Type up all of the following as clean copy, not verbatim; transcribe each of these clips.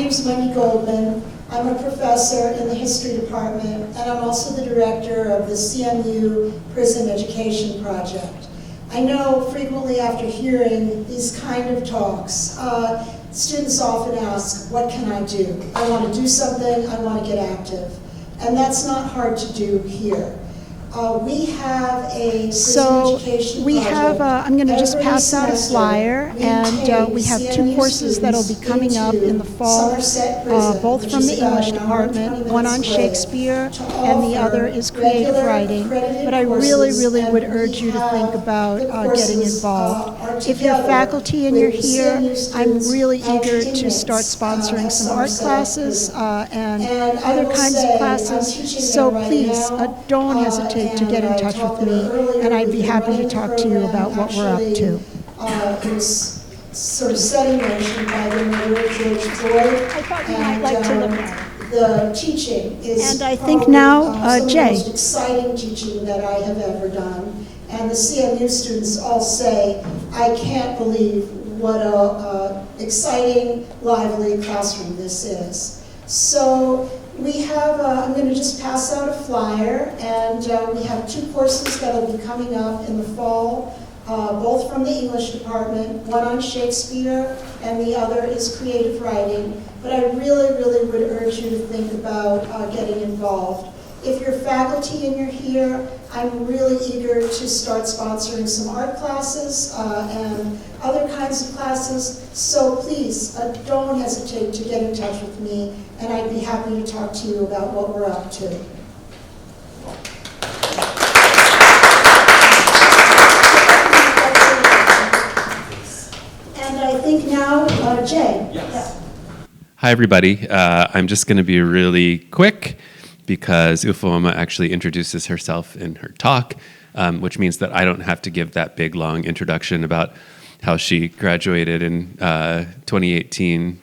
name's Wendy Goldman. I'm a professor in the history department, and I'm also the director of the CMU Prison Education Project. I know frequently after hearing these kind of talks, students often ask, what can I do? I want to do something, I want to get active. And that's not hard to do here. We have a prison education project. I'm going to just pass out a flyer, and we have two courses that will be coming up in the fall, both from the English department, one on Shakespeare, and the other is creative writing. But I really, really would urge you to think about getting involved. If you're faculty and you're here, I'm really eager to start sponsoring some art classes and other kinds of classes, so please don't hesitate to get in touch with me, and I'd be happy to talk to you about what we're up to. It was sort of set in motion by the murder of George Floyd. I thought you might like to look at it. The teaching is and I think now, some of the Jay. most exciting teaching that I have ever done. And the CMU students all say, I can't believe what a exciting, lively classroom this is. So we have, I'm going to just pass out a flyer, and we have two courses that will be coming up in the fall, both from the English department, one on Shakespeare, and the other is creative writing. But I really, really would urge you to think about getting involved. If you're faculty and you're here, I'm really eager to start sponsoring some art classes and other kinds of classes. So please, don't hesitate to get in touch with me, and I'd be happy to talk to you about what we're up to. And I think now, Jay. Yes. Yeah. Hi, everybody. I'm just going to be really quick because Ufuoma actually introduces herself in her talk, which means that I don't have to give that big, long introduction about how she graduated in 2018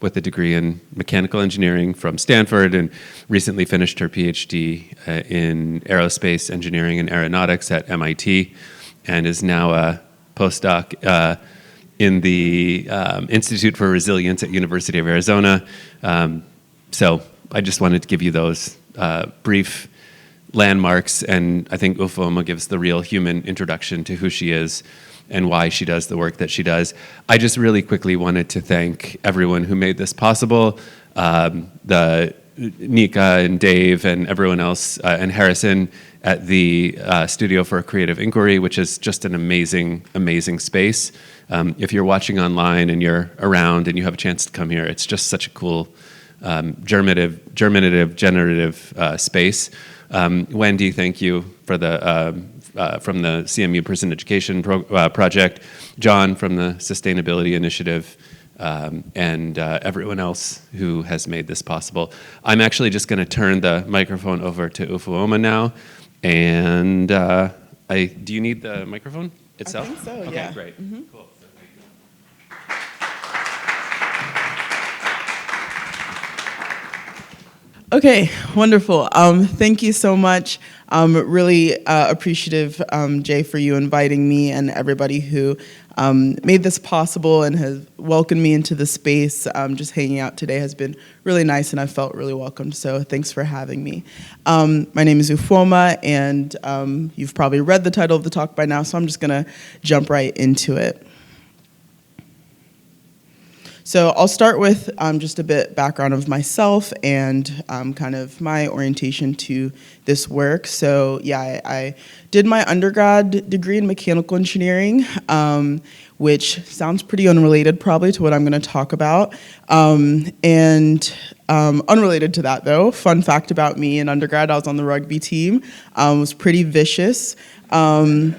with a degree in mechanical engineering from Stanford and recently finished her PhD in aerospace engineering and aeronautics at MIT and is now a postdoc in the Institute for Resilience at University of Arizona. So I just wanted to give you those brief landmarks, and I think Ufuoma gives the real human introduction to who she is and why she does the work that she does. I just really quickly wanted to thank everyone who made this possible, the Nika and Dave and everyone else, and Harrison at the Studio for Creative Inquiry, which is just an amazing, amazing space. If you're watching online and you're around and you have a chance to come here, it's just such a cool generative space. Wendy, thank you for the from the CMU Prison Education Project, John from the Sustainability Initiative, and everyone else who has made this possible. I'm actually just going to turn the microphone over to Ufuoma now, and do you need the microphone itself? I think so, okay, yeah. Great, Mm-hmm. Cool. Okay, wonderful. Thank you so much. Really appreciative, Jay, for you inviting me and everybody who made this possible and has welcomed me into the space. Just hanging out today has been really nice, and I felt really welcomed, so thanks for having me. My name is Ufuoma, and you've probably read the title of the talk by now, so I'm just going to jump right into it. So I'll start with just a bit background of myself and kind of my orientation to this work. So yeah, I did my undergrad degree in mechanical engineering, which sounds pretty unrelated probably to what I'm going to talk about. Unrelated to that though, fun fact about me in undergrad, I was on the rugby team, was pretty vicious. And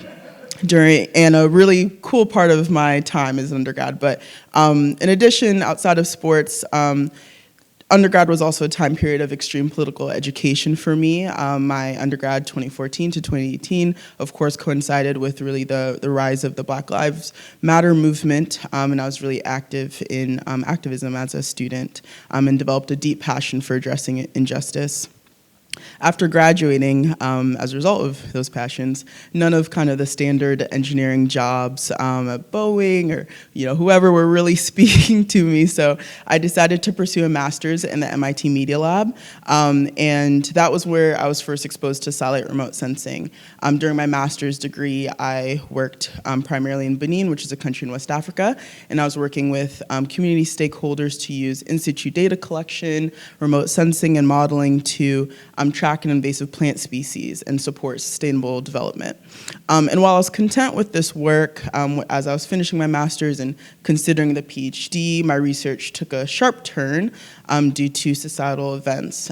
a really cool part of my time as an undergrad. But in addition, outside of sports, undergrad was also a time period of extreme political education for me. My undergrad 2014 to 2018, of course, coincided with really the rise of the Black Lives Matter movement, and I was really active in activism as a student and developed a deep passion for addressing injustice. After graduating, as a result of those passions, none of kind of the standard engineering jobs at Boeing or whoever were really speaking to me. So I decided to pursue a master's in the MIT Media Lab, and that was where I was first exposed to satellite remote sensing. During my master's degree, I worked primarily in Benin, which is a country in West Africa, and I was working with community stakeholders to use in situ data collection, remote sensing, and modeling to track an invasive plant species and support sustainable development. And while I was content with this work, as I was finishing my master's and considering the PhD, my research took a sharp turn due to societal events.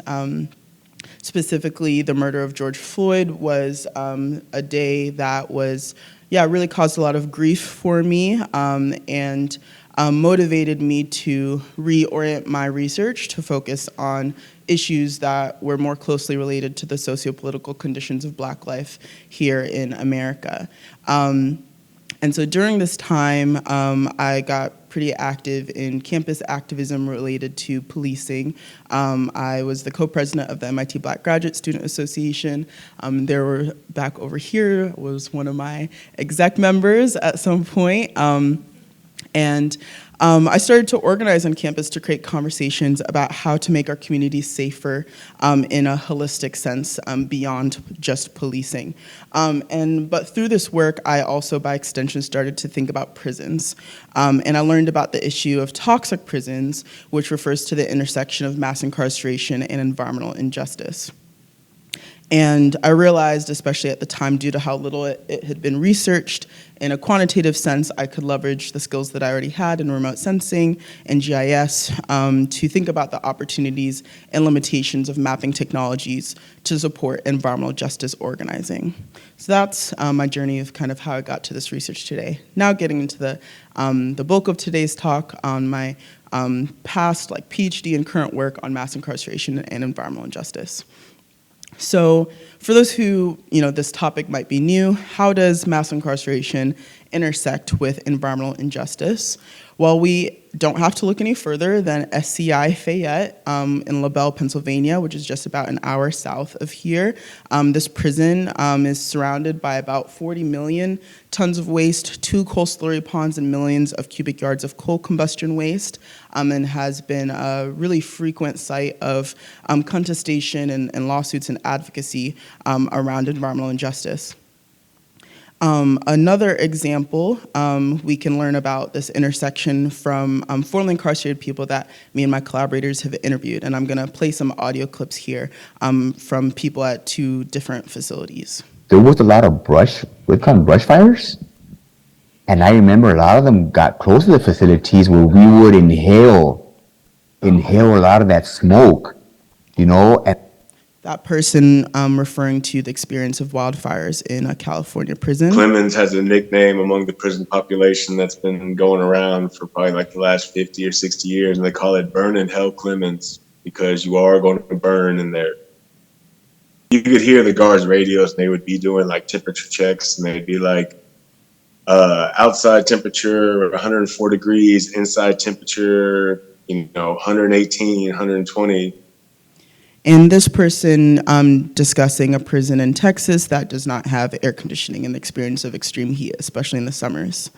Specifically, the murder of George Floyd was a day that was, really caused a lot of grief for me, and motivated me to reorient my research to focus on issues that were more closely related to the socio-political conditions of Black life here in America. And so during this time, I got pretty active in campus activism related to policing. I was the co-president of the MIT Black Graduate Student Association. There were, back over here, was one of my exec members at some point. And I started to organize on campus to create conversations about how to make our communities safer in a holistic sense beyond just policing. But through this work, I also, by extension, started to think about prisons. And I learned about the issue of toxic prisons, which refers to the intersection of mass incarceration and environmental injustice. And I realized, especially at the time, due to how little it had been researched, in a quantitative sense, I could leverage the skills that I already had in remote sensing and GIS to think about the opportunities and limitations of mapping technologies to support environmental justice organizing. So that's my journey of kind of how I got to this research today. Now getting into the bulk of today's talk on my past PhD and current work on mass incarceration and environmental injustice. So for those who, this topic might be new, how does mass incarceration intersect with environmental injustice? Well, we don't have to look any further than SCI Fayette in LaBelle, Pennsylvania, which is just about an hour south of here. This prison is surrounded by about 40 million tons of waste, 2 coal slurry ponds, and millions of cubic yards of coal combustion waste, and has been a really frequent site of contestation and lawsuits and advocacy around environmental injustice. Another example, we can learn about this intersection from formerly incarcerated people that me and my collaborators have interviewed, and I'm going to play some audio clips here from people at 2 different facilities. There was a lot of brush, we call them brush fires, and I remember a lot of them got close to the facilities where we would inhale a lot of that smoke, and that person referring to the experience of wildfires in a California prison. Clemens has a nickname among the prison population that's been going around for probably the last 50 or 60 years, and they call it Burn in Hell Clemens, because you are going to burn in there. You could hear the guards' radios, and they would be doing temperature checks, and they'd be outside temperature 104 degrees, inside temperature 118, 120. And this person discussing a prison in Texas that does not have air conditioning and the experience of extreme heat, especially in the summers.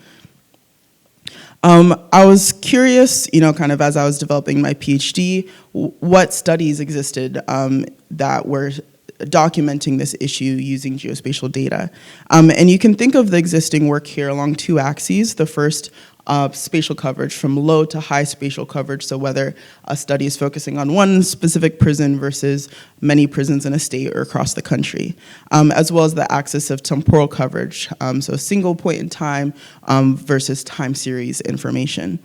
I was curious, kind of as I was developing my PhD, what studies existed that were documenting this issue using geospatial data. And you can think of the existing work here along 2 axes. The first, spatial coverage, from low to high spatial coverage, so whether a study is focusing on one specific prison versus many prisons in a state or across the country, as well as the axis of temporal coverage, so a single point in time versus time series information.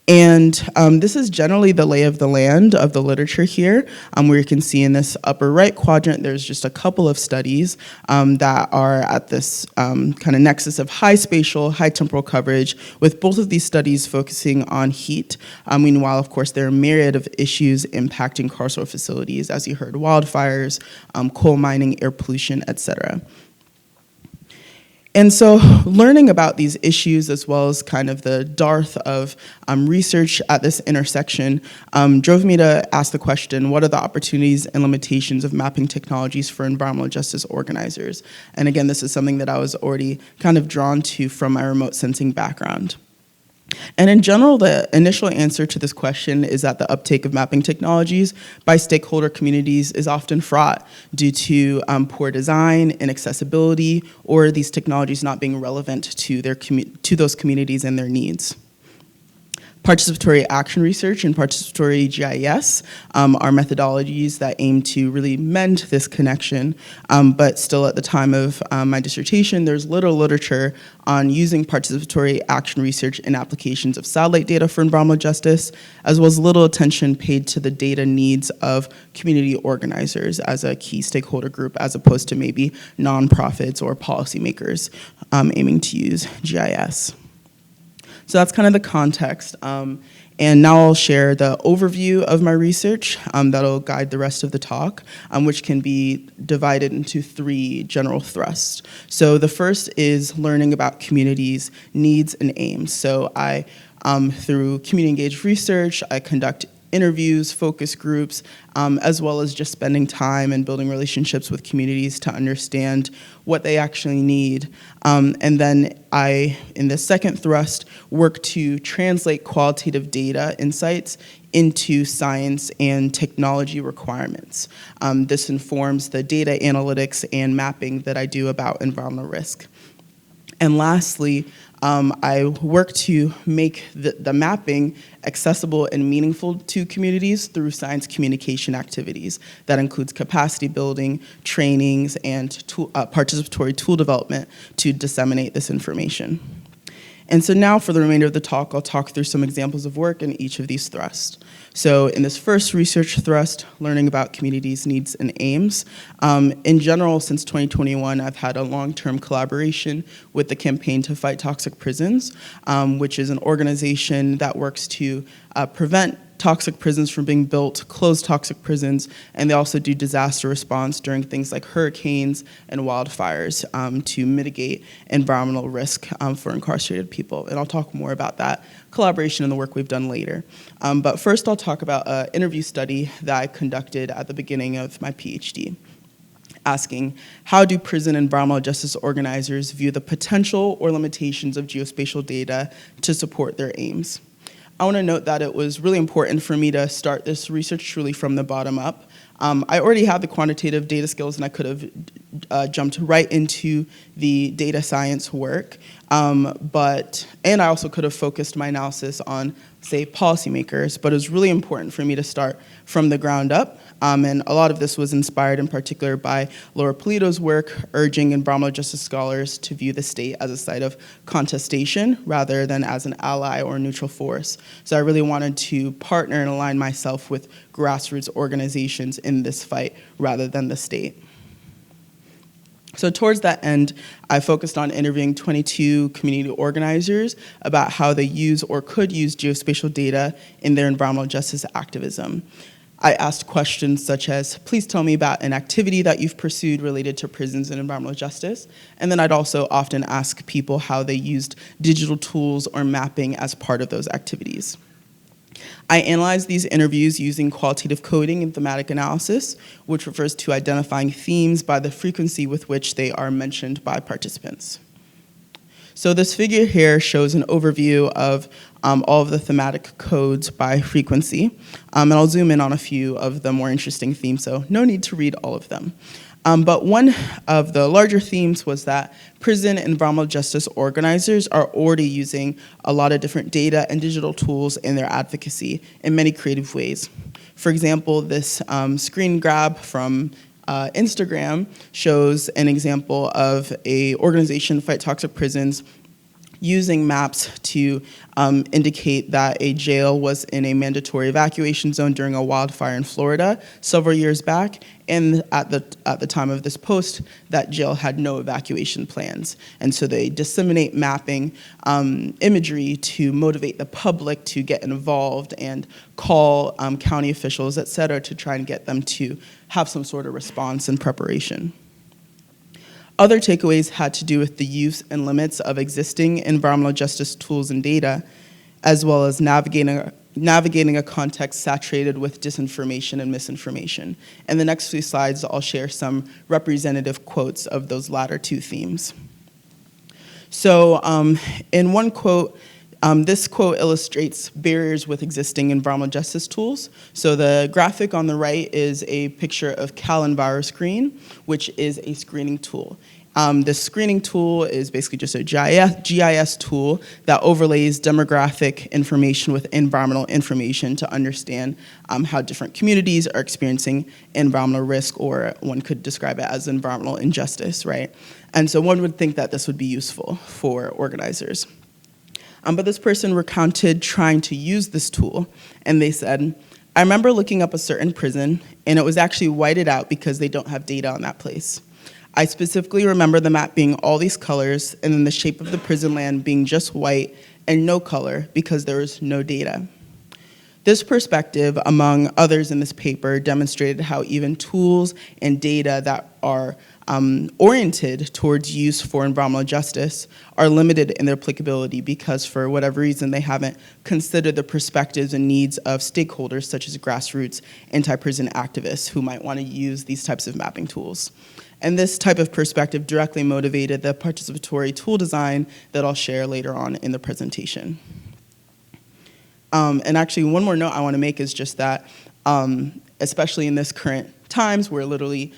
And this is generally the lay of the land of the literature here, where you can see in this upper right quadrant, there's just a couple of studies that are at this kind of nexus of high spatial, high temporal coverage, with both of these studies focusing on heat. Meanwhile, of course, there are a myriad of issues impacting carceral facilities, as you heard, wildfires, coal mining, air pollution, et cetera. And so learning about these issues, as well as kind of the dearth of research at this intersection, drove me to ask the question, what are the opportunities and limitations of mapping technologies for environmental justice organizers? And again, this is something that I was already kind of drawn to from my remote sensing background. And in general, the initial answer to this question is that the uptake of mapping technologies by stakeholder communities is often fraught due to poor design, inaccessibility, or these technologies not being relevant to those communities and their needs. Participatory action research and participatory GIS are methodologies that aim to really mend this connection, but still at the time of my dissertation, there's little literature on using participatory action research in applications of satellite data for environmental justice, as well as little attention paid to the data needs of community organizers as a key stakeholder group, as opposed to maybe nonprofits or policymakers aiming to use GIS. So that's kind of the context. And now I'll share the overview of my research that'll guide the rest of the talk, which can be divided into 3 general thrusts. So the first is learning about communities' needs and aims. So through community engaged research, I conduct interviews, focus groups, as well as just spending time and building relationships with communities to understand what they actually need. And then I, in the second thrust, work to translate qualitative data insights into science and technology requirements. This informs the data analytics and mapping that I do about environmental risk. And lastly, I work to make the mapping accessible and meaningful to communities through science communication activities. That includes capacity building, trainings, and participatory tool development to disseminate this information. And so now for the remainder of the talk, I'll talk through some examples of work in each of these thrusts. So in this first research thrust, learning about communities' needs and aims, in general, since 2021, I've had a long-term collaboration with the Campaign to Fight Toxic Prisons, which is an organization that works to prevent toxic prisons from being built, close toxic prisons, and they also do disaster response during things like hurricanes and wildfires to mitigate environmental risk for incarcerated people. And I'll talk more about that collaboration and the work we've done later. But first I'll talk about an interview study that I conducted at the beginning of my PhD, asking, how do prison environmental justice organizers view the potential or limitations of geospatial data to support their aims? I want to note that it was really important for me to start this research truly from the bottom up. I already had the quantitative data skills and I could have jumped right into the data science work, and I also could have focused my analysis on, say, policymakers, but it was really important for me to start from the ground up. And a lot of this was inspired in particular by Laura Polito's work, urging environmental justice scholars to view the state as a site of contestation rather than as an ally or neutral force. So I really wanted to partner and align myself with grassroots organizations in this fight rather than the state. So towards that end, I focused on interviewing 22 community organizers about how they use or could use geospatial data in their environmental justice activism. I asked questions such as, please tell me about an activity that you've pursued related to prisons and environmental justice. And then I'd also often ask people how they used digital tools or mapping as part of those activities. I analyzed these interviews using qualitative coding and thematic analysis, which refers to identifying themes by the frequency with which they are mentioned by participants. So this figure here shows an overview of all of the thematic codes by frequency, and I'll zoom in on a few of the more interesting themes, so no need to read all of them. But one of the larger themes was that prison environmental justice organizers are already using a lot of different data and digital tools in their advocacy in many creative ways. For example, this screen grab from Instagram shows an example of an organization, Fight Toxic Prisons, using maps to indicate that a jail was in a mandatory evacuation zone during a wildfire in Florida several years back, and at the time of this post, that jail had no evacuation plans. And so they disseminate mapping imagery to motivate the public to get involved and call county officials, et cetera, to try and get them to have some sort of response and preparation. Other takeaways had to do with the use and limits of existing environmental justice tools and data, as well as navigating a context saturated with disinformation and misinformation. In the next few slides, I'll share some representative quotes of those latter two themes. So in one quote, this quote illustrates barriers with existing environmental justice tools. So the graphic on the right is a picture of CalEnviroScreen, which is a screening tool. This screening tool is basically just a GIS tool that overlays demographic information with environmental information to understand how different communities are experiencing environmental risk, or one could describe it as environmental injustice, right? And so one would think that this would be useful for organizers. But this person recounted trying to use this tool, and they said, "I remember looking up a certain prison, and it was actually whited out because they don't have data on that place. I specifically remember the map being all these colors, and then the shape of the prison land being just white and no color because there was no data." This perspective, among others in this paper, demonstrated how even tools and data that are oriented towards use for environmental justice are limited in their applicability because, for whatever reason, they haven't considered the perspectives and needs of stakeholders such as grassroots anti-prison activists who might want to use these types of mapping tools. And this type of perspective directly motivated the participatory tool design that I'll share later on in the presentation. And actually, one more note I want to make is just that, especially in this current times where literally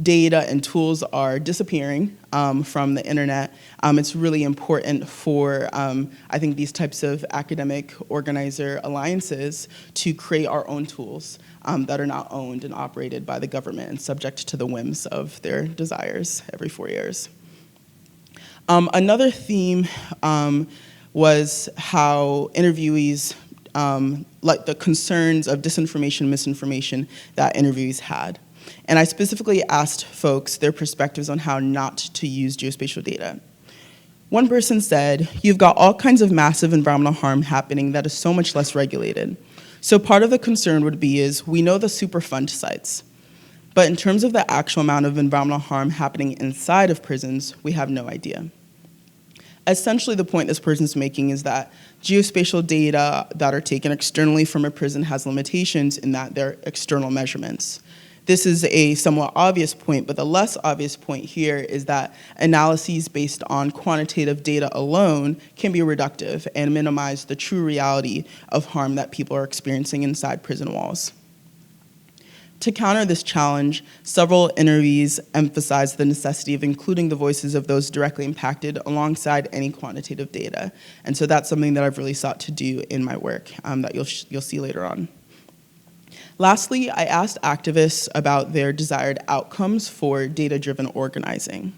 data and tools are disappearing from the internet, it's really important for, I think, these types of academic organizer alliances to create our own tools that are not owned and operated by the government and subject to the whims of their desires every 4 years. Another theme was how interviewees, like the concerns of disinformation, misinformation that interviewees had. And I specifically asked folks their perspectives on how not to use geospatial data. One person said, "You've got all kinds of massive environmental harm happening that is so much less regulated. So part of the concern would be is, we know the Superfund sites, but in terms of the actual amount of environmental harm happening inside of prisons, we have no idea." Essentially, the point this person's making is that geospatial data that are taken externally from a prison has limitations in that they're external measurements. This is a somewhat obvious point, but the less obvious point here is that analyses based on quantitative data alone can be reductive and minimize the true reality of harm that people are experiencing inside prison walls. To counter this challenge, several interviewees emphasized the necessity of including the voices of those directly impacted alongside any quantitative data. And so that's something that I've really sought to do in my work that you'll see later on. Lastly, I asked activists about their desired outcomes for data-driven organizing.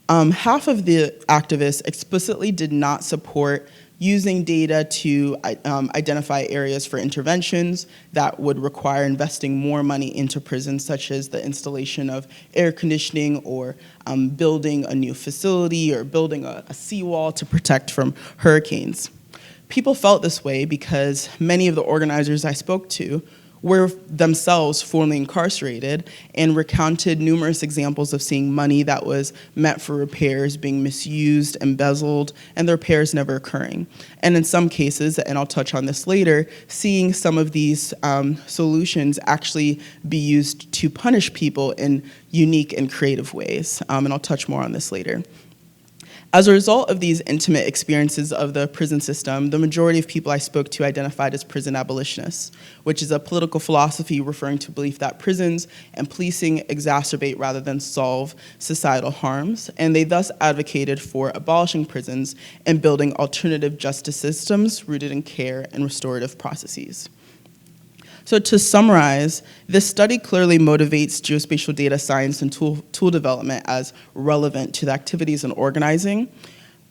Half of the activists explicitly did not support using data to identify areas for interventions that would require investing more money into prisons, such as the installation of air conditioning or building a new facility or building a seawall to protect from hurricanes. People felt this way because many of the organizers I spoke to were themselves formerly incarcerated and recounted numerous examples of seeing money that was meant for repairs being misused, embezzled, and the repairs never occurring. And in some cases, and I'll touch on this later, seeing some of these solutions actually be used to punish people in unique and creative ways. And I'll touch more on this later. As a result of these intimate experiences of the prison system, the majority of people I spoke to identified as prison abolitionists, which is a political philosophy referring to belief that prisons and policing exacerbate rather than solve societal harms, and they thus advocated for abolishing prisons and building alternative justice systems rooted in care and restorative processes. So to summarize, this study clearly motivates geospatial data science and tool development as relevant to the activities and organizing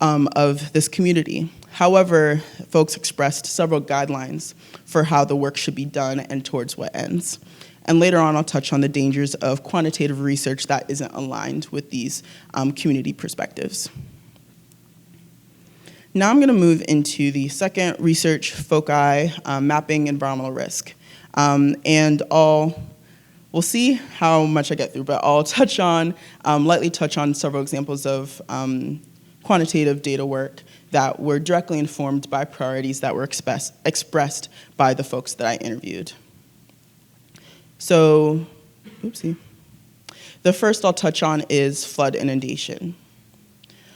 of this community. However, folks expressed several guidelines for how the work should be done and towards what ends. And later on, I'll touch on the dangers of quantitative research that isn't aligned with these community perspectives. Now I'm going to move into the second research foci, mapping environmental risk. And I'll We'll see how much I get through, but I'll lightly touch on several examples of quantitative data work that were directly informed by priorities that were expressed by the folks that I interviewed. So, oopsie. The first I'll touch on is flood inundation.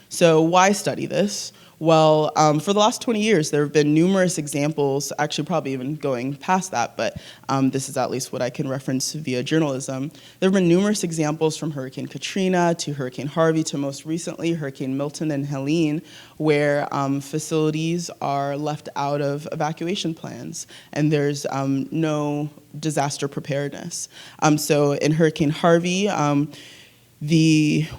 So why study this? Well, for the last 20 years, there have been numerous examples, actually probably even going past that, but this is at least what I can reference via journalism. There have been numerous examples from Hurricane Katrina to Hurricane Harvey to most recently Hurricane Milton and Helene, where facilities are left out of evacuation plans and there's no disaster preparedness. So in Hurricane Harvey,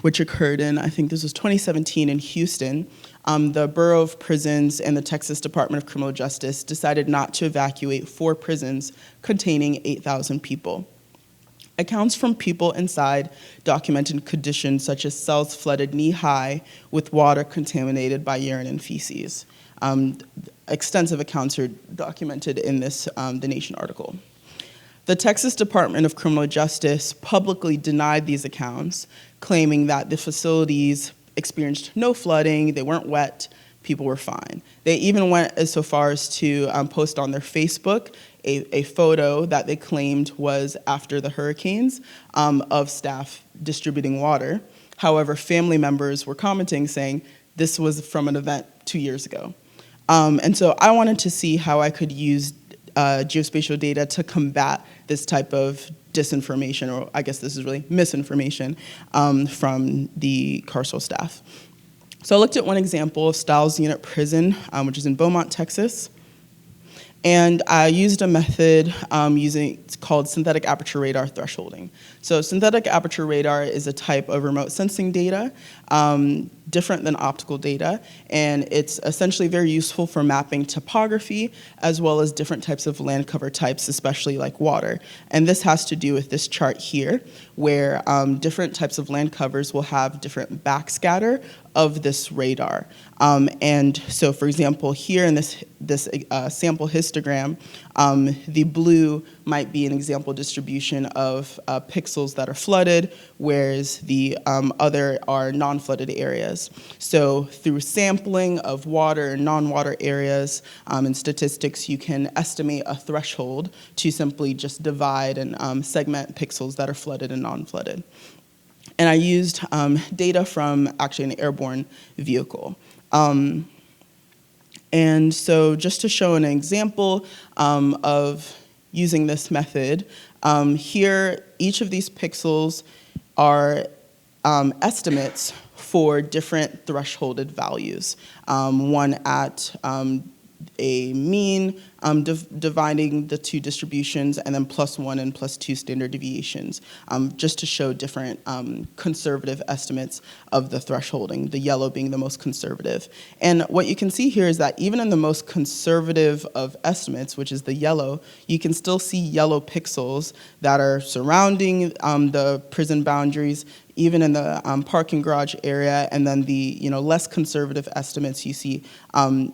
which occurred in, I think this was 2017 in Houston, the Bureau of Prisons and the Texas Department of Criminal Justice decided not to evacuate 4 prisons containing 8,000 people. Accounts from people inside documented conditions such as cells flooded knee-high with water contaminated by urine and feces. Extensive accounts are documented in this The Nation article. The Texas Department of Criminal Justice publicly denied these accounts, claiming that the facilities experienced no flooding, they weren't wet, people were fine. They even went as so far as to post on their Facebook a photo that they claimed was after the hurricanes of staff distributing water. However, family members were commenting saying this was from an event 2 years ago. And so I wanted to see how I could use geospatial data to combat this type of disinformation, or I guess this is really misinformation, from the carceral staff. So I looked at one example of Stiles Unit Prison, which is in Beaumont, Texas. And I used a method it's called synthetic aperture radar thresholding. So synthetic aperture radar is a type of remote sensing data, different than optical data, and it's essentially very useful for mapping topography as well as different types of land cover types, especially like water. And this has to do with this chart here, where different types of land covers will have different backscatter of this radar. And so, for example, here in this sample histogram, the blue might be an example distribution of pixels that are flooded, whereas the other are non-flooded areas. So through sampling of water and non-water areas and statistics, you can estimate a threshold to simply just divide and segment pixels that are flooded and non-flooded. And I used data from actually an airborne vehicle. And so just to show an example of using this method, here each of these pixels are estimates for different thresholded values. One at a mean, dividing the two distributions, and then +1 and +2 standard deviations, just to show different conservative estimates of the thresholding, the yellow being the most conservative. And what you can see here is that even in the most conservative of estimates, which is the yellow, you can still see yellow pixels that are surrounding the prison boundaries, even in the parking garage area, and then the less conservative estimates, you see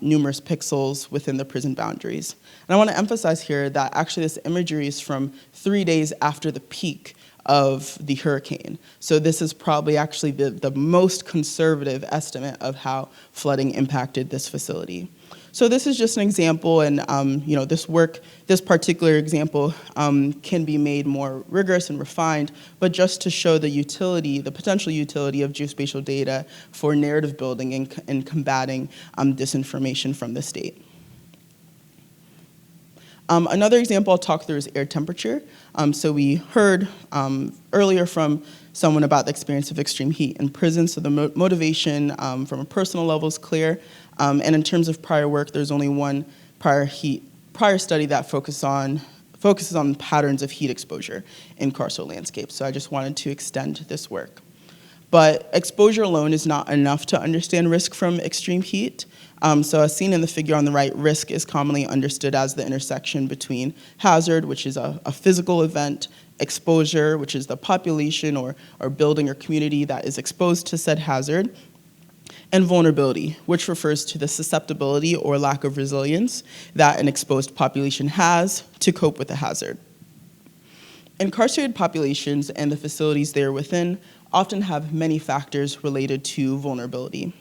numerous pixels within the prison boundaries. And I want to emphasize here that actually this imagery is from 3 days after the peak of the hurricane. So this is probably actually the most conservative estimate of how flooding impacted this facility. So this is just an example, and this particular example can be made more rigorous and refined, but just to show the utility, the potential utility of geospatial data for narrative building and combating disinformation from the state. Another example I'll talk through is air temperature. So we heard earlier from someone about the experience of extreme heat in prison, so the motivation from a personal level is clear. And in terms of prior work, there's only one prior study that focuses on patterns of heat exposure in carceral landscapes. So I just wanted to extend this work. But exposure alone is not enough to understand risk from extreme heat. So as seen in the figure on the right, risk is commonly understood as the intersection between hazard, which is a physical event, exposure, which is the population or building or community that is exposed to said hazard, and vulnerability, which refers to the susceptibility or lack of resilience that an exposed population has to cope with the hazard. Incarcerated populations and the facilities they are within often have many factors related to vulnerability.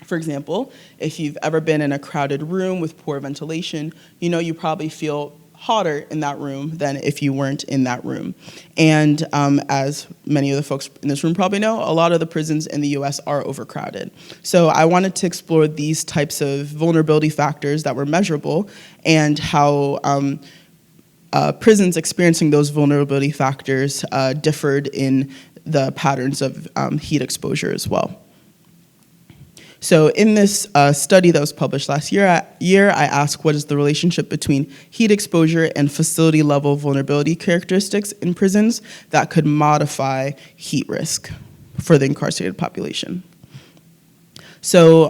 For example, if you've ever been in a crowded room with poor ventilation, you know you probably feel hotter in that room than if you weren't in that room. And as many of the folks in this room probably know, a lot of the prisons in the US are overcrowded. So I wanted to explore these types of vulnerability factors that were measurable and how prisons experiencing those vulnerability factors differed in the patterns of heat exposure as well. So in this study that was published last year, I asked what is the relationship between heat exposure and facility level vulnerability characteristics in prisons that could modify heat risk for the incarcerated population. So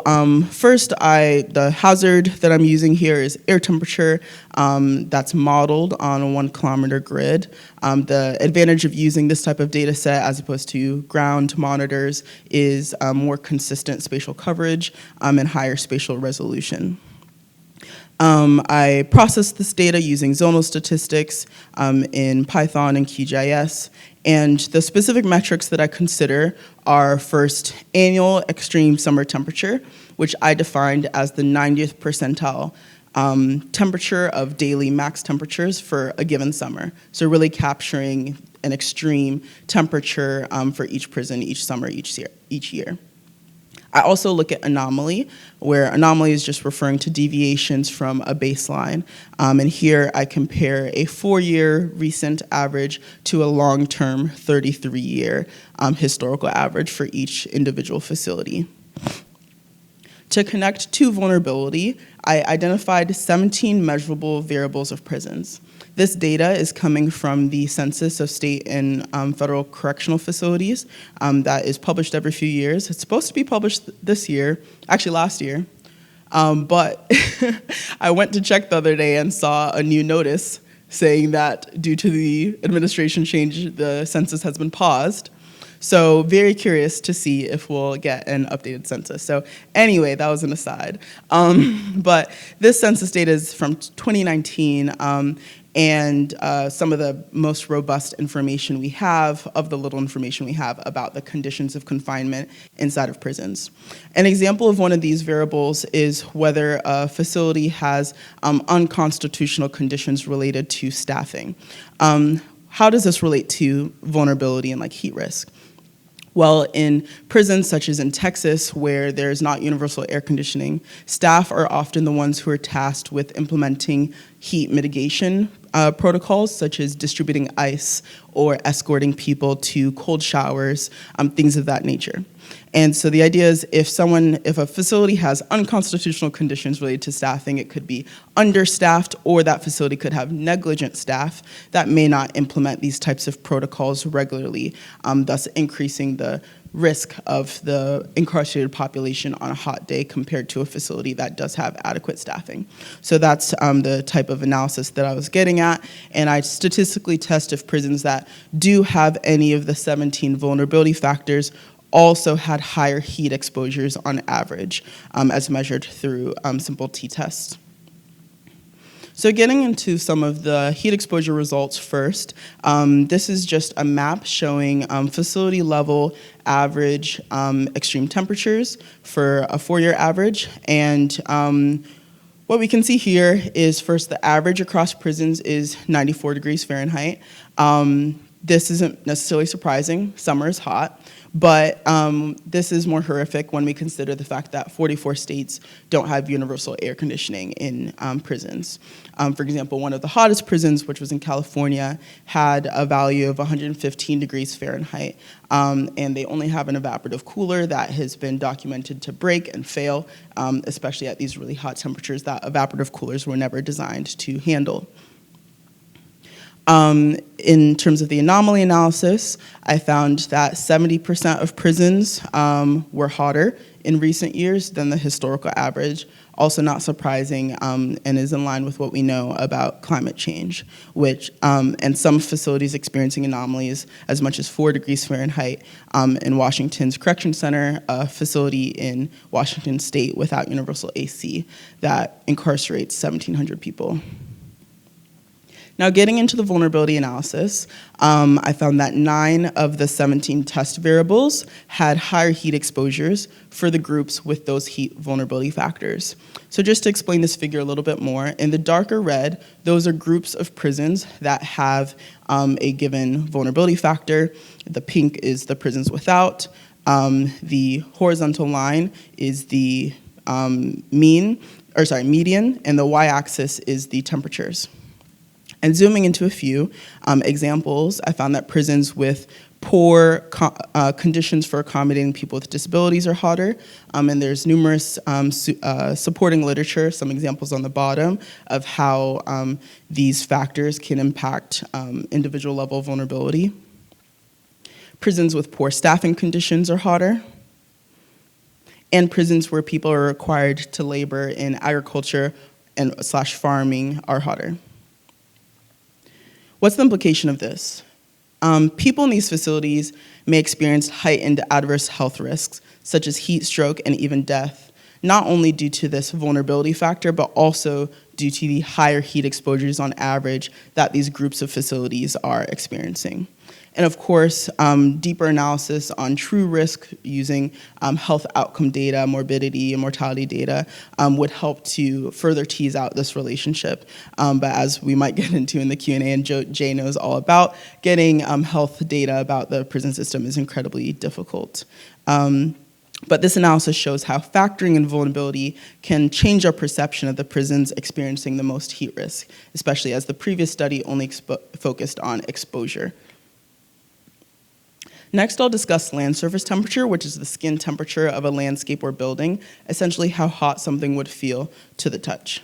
first, the hazard that I'm using here is air temperature that's modeled on a 1 kilometer grid. The advantage of using this type of data set as opposed to ground monitors is more consistent spatial coverage and higher spatial resolution. I processed this data using zonal statistics in Python and QGIS, and the specific metrics that I consider are first, annual extreme summer temperature, which I defined as the 90th percentile temperature of daily max temperatures for a given summer. So really capturing an extreme temperature for each prison, each summer, each year. I also look at anomaly, where anomaly is just referring to deviations from a baseline. And here I compare a 4-year recent average to a long-term 33-year historical average for each individual facility. To connect to vulnerability, I identified 17 measurable variables of prisons. This data is coming from the Census of State and Federal Correctional Facilities that is published every few years. It's supposed to be published this year, actually last year, but I went to check the other day and saw a new notice saying that due to the administration change, the census has been paused. So very curious to see if we'll get an updated census. So anyway, that was an aside. But this census data is from 2019, and some of the most robust information we have, of the little information we have about the conditions of confinement inside of prisons. An example of one of these variables is whether a facility has unconstitutional conditions related to staffing. How does this relate to vulnerability and like heat risk? Well, in prisons such as in Texas, where there's not universal air conditioning, staff are often the ones who are tasked with implementing heat mitigation protocols, such as distributing ice or escorting people to cold showers, things of that nature. And so the idea is if a facility has unconstitutional conditions related to staffing, it could be understaffed, or that facility could have negligent staff that may not implement these types of protocols regularly, thus increasing the risk of the incarcerated population on a hot day compared to a facility that does have adequate staffing. So that's the type of analysis that I was getting at, and I statistically test if prisons that do have any of the 17 vulnerability factors also had higher heat exposures on average, as measured through simple t-tests. So getting into some of the heat exposure results first, this is just a map showing facility level average extreme temperatures for a 4-year average. And what we can see here is first the average across prisons is 94 degrees Fahrenheit. This isn't necessarily surprising, summer is hot. But this is more horrific when we consider the fact that 44 states don't have universal air conditioning in prisons. For example, one of the hottest prisons, which was in California, had a value of 115 degrees Fahrenheit, and they only have an evaporative cooler that has been documented to break and fail, especially at these really hot temperatures that evaporative coolers were never designed to handle. In terms of the anomaly analysis, I found that 70% of prisons were hotter in recent years than the historical average. Also not surprising, and is in line with what we know about climate change, which, and some facilities experiencing anomalies as much as 4 degrees Fahrenheit in Washington's Correction Center, a facility in Washington State without universal AC that incarcerates 1,700 people. Now, getting into the vulnerability analysis, I found that 9 of the 17 test variables had higher heat exposures for the groups with those heat vulnerability factors. So just to explain this figure a little bit more, in the darker red, those are groups of prisons that have a given vulnerability factor. The pink is the prisons without. The horizontal line is the median, and the y-axis is the temperatures. And zooming into a few examples, I found that prisons with poor conditions for accommodating people with disabilities are hotter, and there's numerous supporting literature, some examples on the bottom, of how these factors can impact individual level vulnerability. Prisons with poor staffing conditions are hotter, and prisons where people are required to labor in agriculture and / farming are hotter. What's the implication of this? People in these facilities may experience heightened adverse health risks, such as heat stroke and even death, not only due to this vulnerability factor, but also due to the higher heat exposures on average that these groups of facilities are experiencing. And of course, deeper analysis on true risk using health outcome data, morbidity and mortality data would help to further tease out this relationship. But as we might get into in the Q&A, and Jay knows all about, getting health data about the prison system is incredibly difficult. But this analysis shows how factoring in vulnerability can change our perception of the prisons experiencing the most heat risk, especially as the previous study only focused on exposure. Next, I'll discuss land surface temperature, which is the skin temperature of a landscape or building, essentially how hot something would feel to the touch.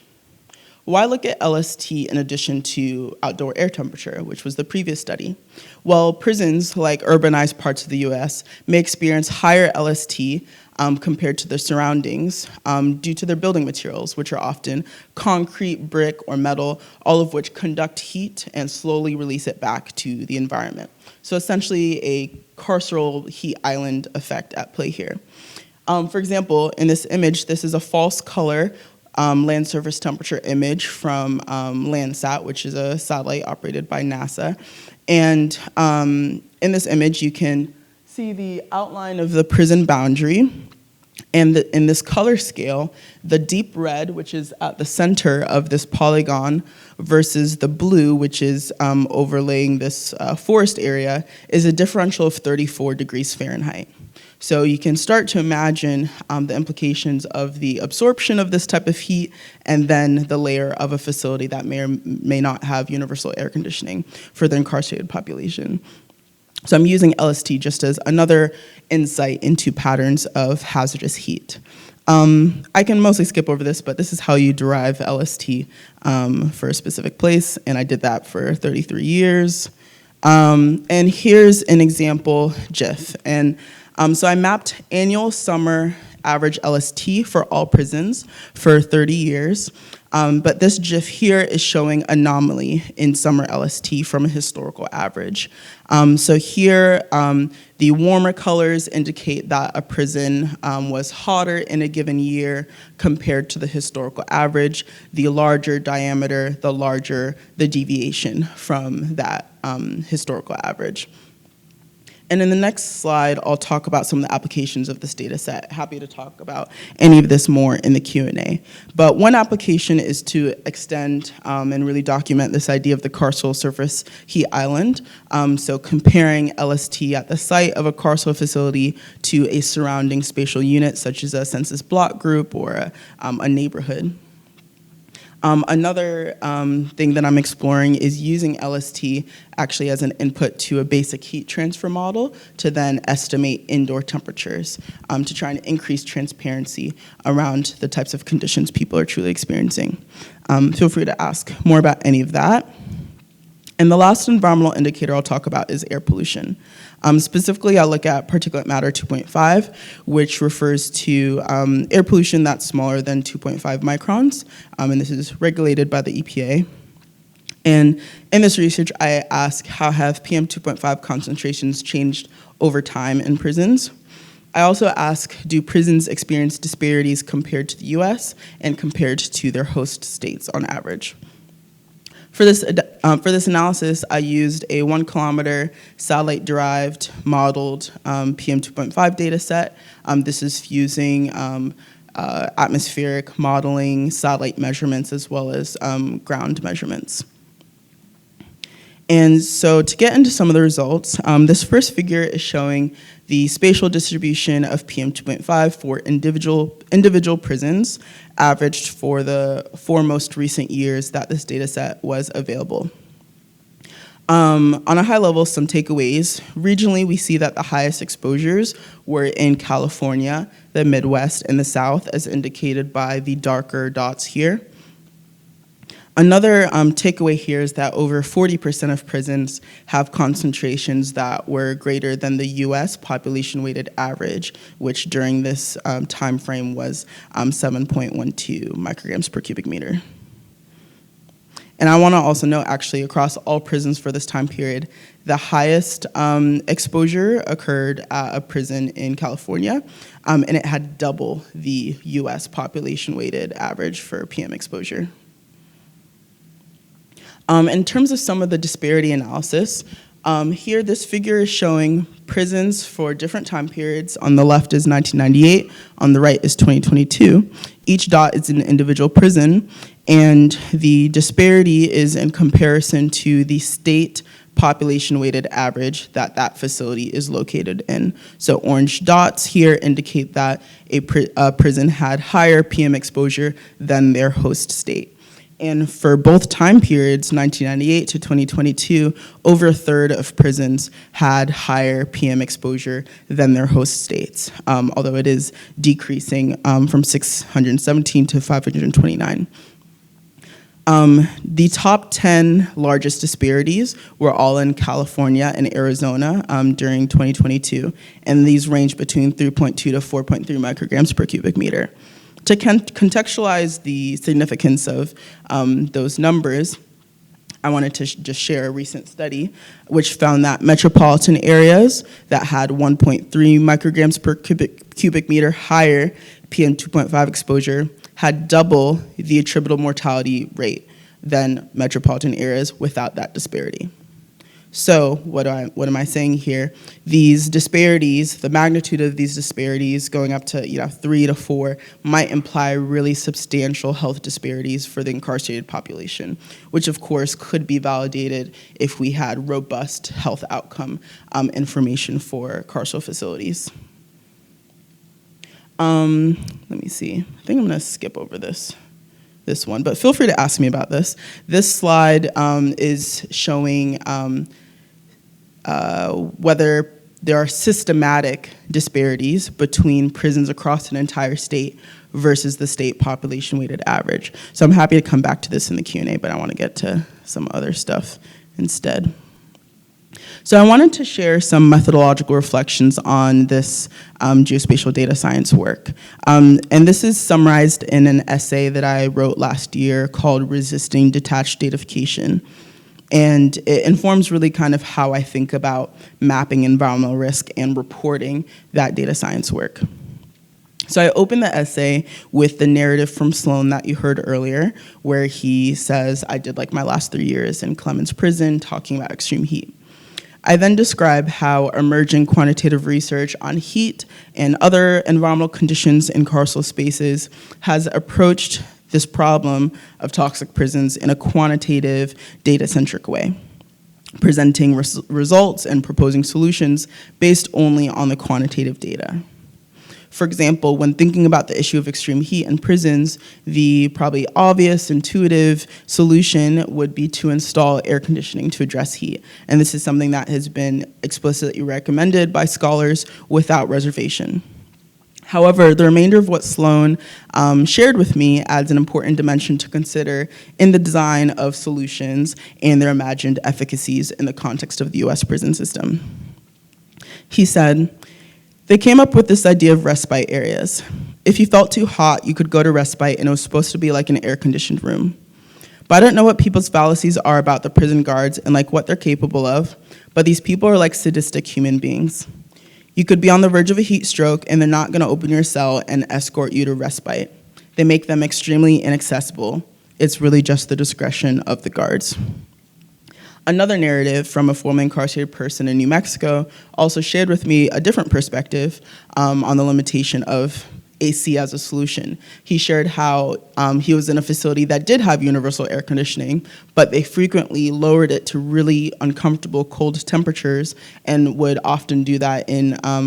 Why look at LST in addition to outdoor air temperature, which was the previous study? Well, prisons, like urbanized parts of the US, may experience higher LST compared to their surroundings due to their building materials, which are often concrete, brick, or metal, all of which conduct heat and slowly release it back to the environment. So essentially a carceral heat island effect at play here. For example, in this image, this is a false color land surface temperature image from Landsat, which is a satellite operated by NASA. And in this image, you can see the outline of the prison boundary. And in this color scale, the deep red, which is at the center of this polygon, versus the blue, which is overlaying this forest area, is a differential of 34 degrees Fahrenheit. So you can start to imagine the implications of the absorption of this type of heat and then the layer of a facility that may or may not have universal air conditioning for the incarcerated population. So I'm using LST just as another insight into patterns of hazardous heat. I can mostly skip over this, but this is how you derive LST for a specific place, and I did that for 33 years. And here's an example GIF. And so I mapped annual summer average LST for all prisons for 30 years. But this GIF here is showing anomaly in summer LST from a historical average. So here, the warmer colors indicate that a prison was hotter in a given year compared to the historical average. The larger diameter, the larger the deviation from that historical average. And in the next slide, I'll talk about some of the applications of this data set. Happy to talk about any of this more in the Q&A. But one application is to extend and really document this idea of the carceral surface heat island. So comparing LST at the site of a carceral facility to a surrounding spatial unit, such as a census block group or a neighborhood. Another thing that I'm exploring is using LST actually as an input to a basic heat transfer model to then estimate indoor temperatures to try and increase transparency around the types of conditions people are truly experiencing. Feel free to ask more about any of that. And the last environmental indicator I'll talk about is air pollution. Specifically, I'll look at particulate matter 2.5, which refers to air pollution that's smaller than 2.5 microns, and this is regulated by the EPA. And in this research, I ask how have PM 2.5 concentrations changed over time in prisons? I also ask, do prisons experience disparities compared to the US and compared to their host states on average? For this analysis, I used a 1 kilometer satellite-derived modeled PM 2.5 data set. This is using atmospheric modeling, satellite measurements, as well as ground measurements. And so to get into some of the results, this first figure is showing the spatial distribution of PM 2.5 for individual prisons, averaged for the 4 most recent years that this data set was available. On a high level, some takeaways. Regionally, we see that the highest exposures were in California, the Midwest, and the South, as indicated by the darker dots here. Another takeaway here is that over 40% of prisons have concentrations that were greater than the US population-weighted average, which during this time frame was 7.12 micrograms per cubic meter. And I want to also note, actually, across all prisons for this time period, the highest exposure occurred at a prison in California, and it had double the US population-weighted average for PM exposure. In terms of some of the disparity analysis, here this figure is showing prisons for different time periods. On the left is 1998, on the right is 2022. Each dot is an individual prison, and the disparity is in comparison to the state population-weighted average that that facility is located in. So orange dots here indicate that a prison had higher PM exposure than their host state. And for both time periods, 1998 to 2022, over a third of prisons had higher PM exposure than their host states, although it is decreasing from 617 to 529. The top 10 largest disparities were all in California and Arizona during 2022, and these range between 3.2 to 4.3 micrograms per cubic meter. To contextualize the significance of those numbers, I wanted to just share a recent study which found that metropolitan areas that had 1.3 micrograms per cubic meter higher PM 2.5 exposure had double the attributable mortality rate than metropolitan areas without that disparity. So what am I saying here? These disparities, the magnitude of these disparities going up to 3 to 4 might imply really substantial health disparities for the incarcerated population, which of course could be validated if we had robust health outcome information for carceral facilities. Let me see. I think I'm going to skip over this one, but feel free to ask me about this. This slide is showing whether there are systematic disparities between prisons across an entire state versus the state population-weighted average. So I'm happy to come back to this in the Q&A, but I want to get to some other stuff instead. So I wanted to share some methodological reflections on this geospatial data science work. And this is summarized in an essay that I wrote last year called Resisting Detached Datafication. And it informs really kind of how I think about mapping environmental risk and reporting that data science work. So I opened the essay with the narrative from Sloan that you heard earlier, where he says, I did like my last 3 years in Clemens Prison talking about extreme heat. I then describe how emerging quantitative research on heat and other environmental conditions in carceral spaces has approached this problem of toxic prisons in a quantitative, data-centric way, presenting results and proposing solutions based only on the quantitative data. For example, when thinking about the issue of extreme heat in prisons, the probably obvious, intuitive solution would be to install air conditioning to address heat. And this is something that has been explicitly recommended by scholars without reservation. However, the remainder of what Sloan shared with me adds an important dimension to consider in the design of solutions and their imagined efficacies in the context of the US prison system. He said, they came up with this idea of respite areas. If you felt too hot, you could go to respite, and it was supposed to be like an air-conditioned room. But I don't know what people's fallacies are about the prison guards and like what they're capable of, but these people are like sadistic human beings. You could be on the verge of a heat stroke, and they're not going to open your cell and escort you to respite. They make them extremely inaccessible. It's really just the discretion of the guards. Another narrative from a formerly incarcerated person in New Mexico also shared with me a different perspective on the limitation of AC as a solution. He shared how he was in a facility that did have universal air conditioning, but they frequently lowered it to really uncomfortable cold temperatures and would often do that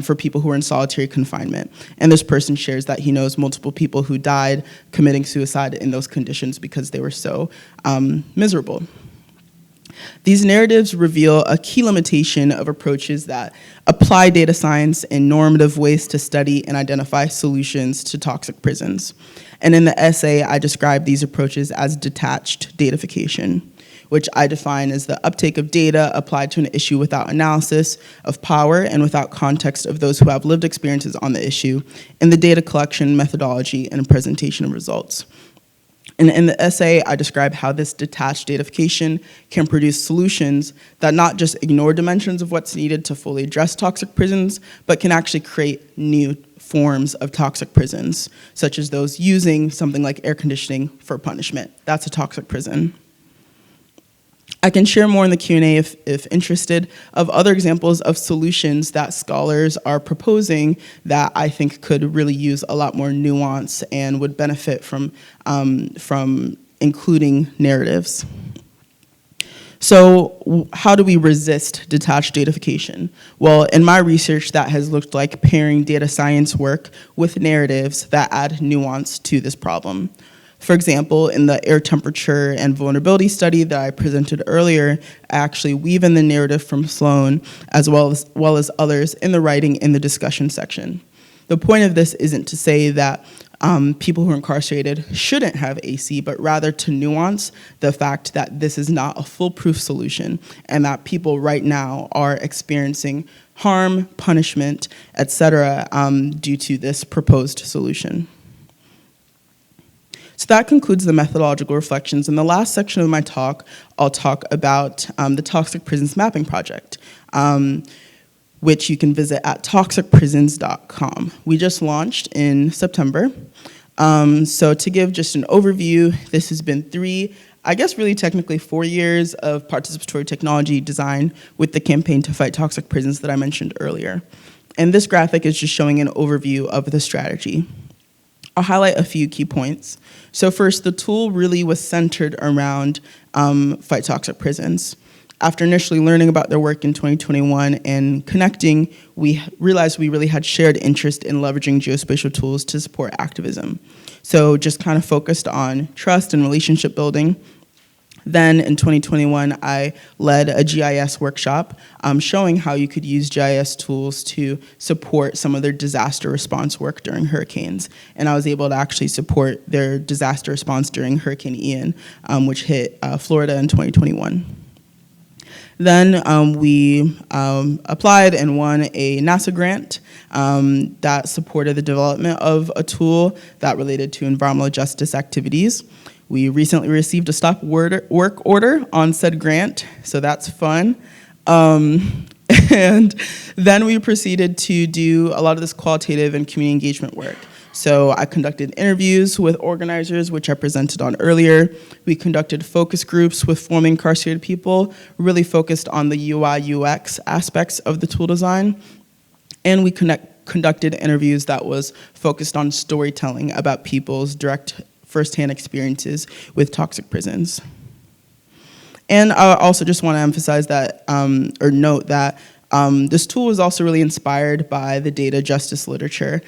for people who were in solitary confinement. And this person shares that he knows multiple people who died committing suicide in those conditions because they were so miserable. These narratives reveal a key limitation of approaches that apply data science in normative ways to study and identify solutions to toxic prisons. And in the essay, I describe these approaches as detached datafication, which I define as the uptake of data applied to an issue without analysis of power and without context of those who have lived experiences on the issue, and the data collection, methodology, and presentation of results. And in the essay, I describe how this detached datafication can produce solutions that not just ignore dimensions of what's needed to fully address toxic prisons, but can actually create new forms of toxic prisons, such as those using something like air conditioning for punishment. That's a toxic prison. I can share more in the Q&A if interested of other examples of solutions that scholars are proposing that I think could really use a lot more nuance and would benefit from including narratives. So how do we resist detached datafication? Well, in my research, that has looked like pairing data science work with narratives that add nuance to this problem. For example, in the air temperature and vulnerability study that I presented earlier, I actually weave in the narrative from Sloan as well as others in the writing in the discussion section. The point of this isn't to say that people who are incarcerated shouldn't have AC, but rather to nuance the fact that this is not a foolproof solution and that people right now are experiencing harm, punishment, etc., due to this proposed solution. So that concludes the methodological reflections. In the last section of my talk, I'll talk about the Toxic Prisons Mapping Project, which you can visit at toxicprisons.com. We just launched in September. So to give just an overview, this has been really technically 4 years of participatory technology design with the campaign to fight toxic prisons that I mentioned earlier. And this graphic is just showing an overview of the strategy. I'll highlight a few key points. So first, the tool really was centered around fight toxic prisons. After initially learning about their work in 2021 and connecting, we realized we really had shared interest in leveraging geospatial tools to support activism. So just kind of focused on trust and relationship building. Then in 2021, I led a GIS workshop showing how you could use GIS tools to support some of their disaster response work during hurricanes. And I was able to actually support their disaster response during Hurricane Ian, which hit Florida in 2021. Then we applied and won a NASA grant that supported the development of a tool that related to environmental justice activities. We recently received a stop work order on said grant, so that's fun. And then we proceeded to do a lot of this qualitative and community engagement work. So I conducted interviews with organizers, which I presented on earlier. We conducted focus groups with formerly incarcerated people, really focused on the UI, UX aspects of the tool design. And we conducted interviews that was focused on storytelling about people's direct firsthand experiences with toxic prisons. And I also just want to emphasize that, or note that this tool was also really inspired by the data justice literature.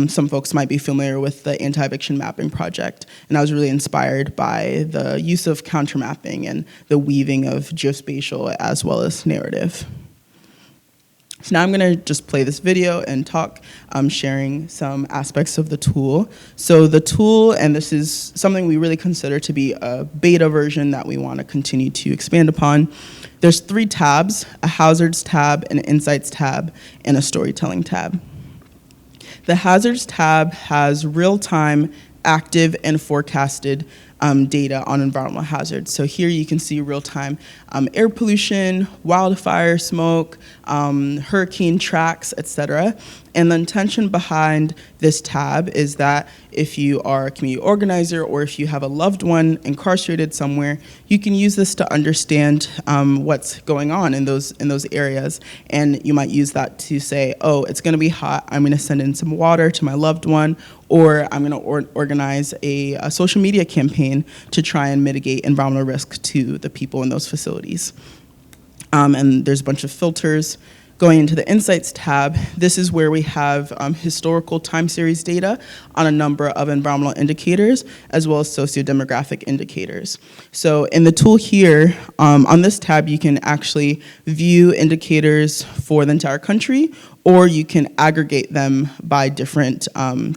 Some folks might be familiar with the Anti-Eviction Mapping Project, and I was really inspired by the use of countermapping and the weaving of geospatial as well as narrative. So now I'm gonna just play this video and talk, sharing some aspects of the tool. So the tool, and this is something we really consider to be a beta version that we wanna continue to expand upon. There's 3 tabs, a hazards tab, an insights tab, and a storytelling tab. The hazards tab has real-time, active, and forecasted data on environmental hazards. So here you can see real-time air pollution, wildfire smoke, hurricane tracks, etc. And the intention behind this tab is that if you are a community organizer or if you have a loved one incarcerated somewhere, you can use this to understand what's going on in those areas. And you might use that to say, oh, it's going to be hot, I'm going to send in some water to my loved one, or I'm going to organize a social media campaign to try and mitigate environmental risk to the people in those facilities. And there's a bunch of filters. Going into the Insights tab, this is where we have historical time series data on a number of environmental indicators, as well as socio-demographic indicators. So in the tool here, on this tab, you can actually view indicators for the entire country, or you can aggregate them by different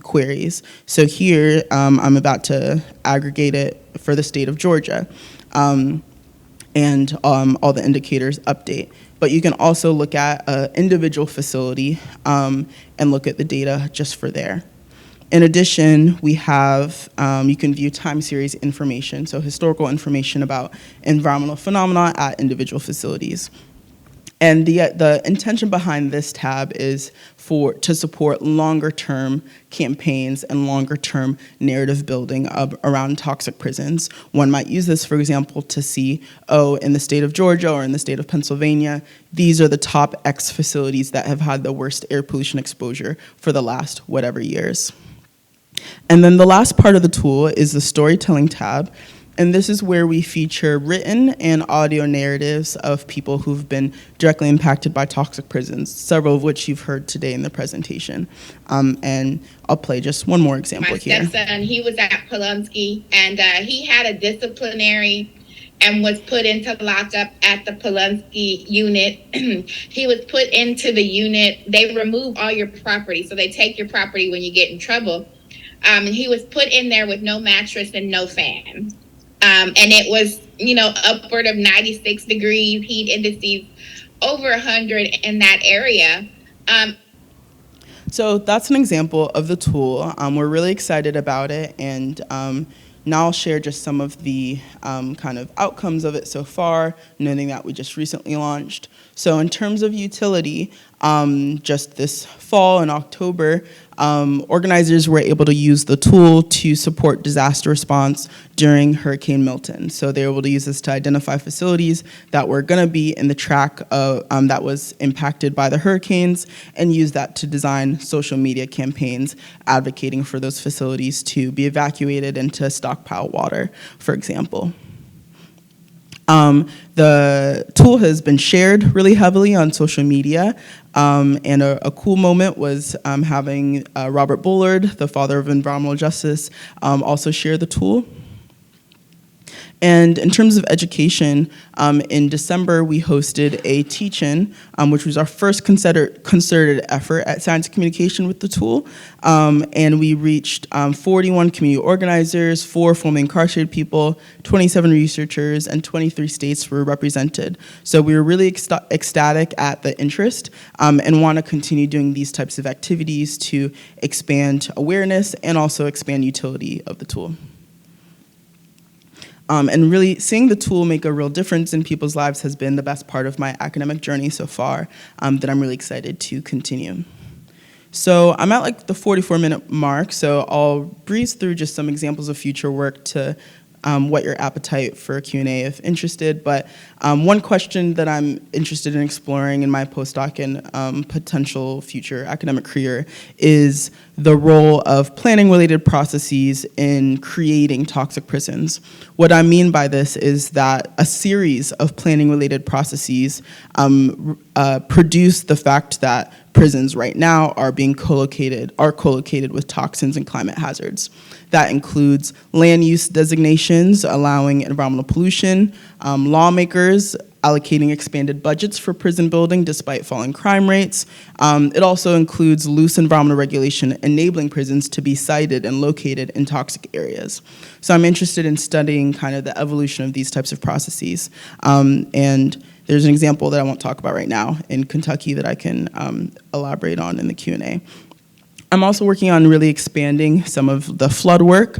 queries. So here, I'm about to aggregate it for the state of Georgia, and all the indicators update. But you can also look at an individual facility and look at the data just for there. In addition, we have, you can view time series information, so historical information about environmental phenomena at individual facilities. And the intention behind this tab is to support longer-term campaigns and longer-term narrative building around toxic prisons. One might use this, for example, to see, oh, in the state of Georgia or in the state of Pennsylvania, these are the top X facilities that have had the worst air pollution exposure for the last whatever years. And then the last part of the tool is the storytelling tab. And this is where we feature written and audio narratives of people who've been directly impacted by toxic prisons, several of which you've heard today in the presentation. And I'll play just one more example here. My stepson, he was at Pulaski, and he had a disciplinary and was put into lockup at the Pulaski unit. He was put into the unit. They remove all your property, so they take your property when you get in trouble. And he was put in there with no mattress and no fan. And it was, upward of 96 degrees, heat indices over 100 in that area. So that's an example of the tool. We're really excited about it, and now I'll share just some of the kind of outcomes of it so far, noting that we just recently launched. So in terms of utility, just this fall in October, organizers were able to use the tool to support disaster response during Hurricane Milton. So they were able to use this to identify facilities that were going to be in the track of, that was impacted by the hurricanes, and use that to design social media campaigns advocating for those facilities to be evacuated and to stockpile water, for example. The tool has been shared really heavily on social media, and a cool moment was having Robert Bullard, the father of environmental justice, also share the tool. And in terms of education, in December, we hosted a teach-in, which was our first concerted effort at science communication with the tool. And we reached 41 community organizers, 4 formerly incarcerated people, 27 researchers, and 23 states were represented. So we were really ecstatic at the interest, and want to continue doing these types of activities to expand awareness and also expand utility of the tool. And really seeing the tool make a real difference in people's lives has been the best part of my academic journey so far, that I'm really excited to continue. So I'm at like the 44-minute mark, so I'll breeze through just some examples of future work to whet your appetite for Q&A if interested. But one question that I'm interested in exploring in my postdoc and potential future academic career is the role of planning-related processes in creating toxic prisons. What I mean by this is that a series of planning-related processes produce the fact that prisons right now are co-located with toxins and climate hazards. That includes land use designations allowing environmental pollution, lawmakers allocating expanded budgets for prison building despite falling crime rates. It also includes loose environmental regulation enabling prisons to be sited and located in toxic areas. So I'm interested in studying kind of the evolution of these types of processes. And there's an example that I won't talk about right now in Kentucky that I can elaborate on in the Q&A. I'm also working on really expanding some of the flood work.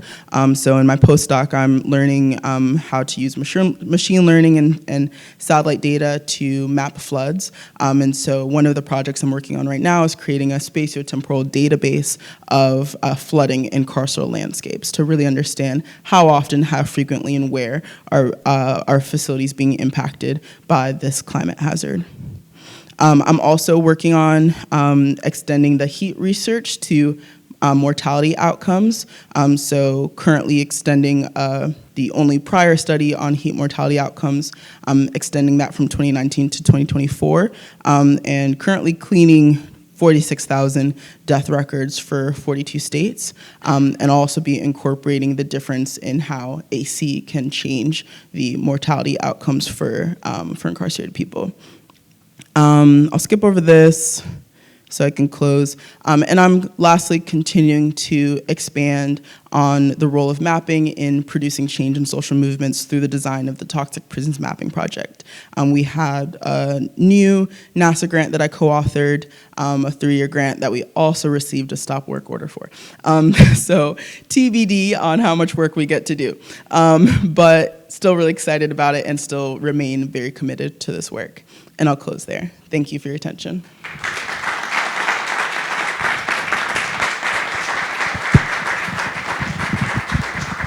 So in my postdoc, I'm learning how to use machine learning and satellite data to map floods. And so one of the projects I'm working on right now is creating a spatiotemporal database of flooding in carceral landscapes to really understand how often, how frequently, and where are facilities being impacted by this climate hazard. I'm also working on extending the heat research to mortality outcomes. So currently extending the only prior study on heat mortality outcomes, extending that from 2019 to 2024, and currently cleaning 46,000 death records for 42 states, and also be incorporating the difference in how AC can change the mortality outcomes for incarcerated people. I'll skip over this so I can close. And I'm lastly continuing to expand on the role of mapping in producing change in social movements through the design of the Toxic Prisons Mapping Project. We had a new NASA grant that I co-authored, a 3-year grant that we also received a stop work order for. So TBD on how much work we get to do. But still really excited about it and still remain very committed to this work. And I'll close there. Thank you for your attention.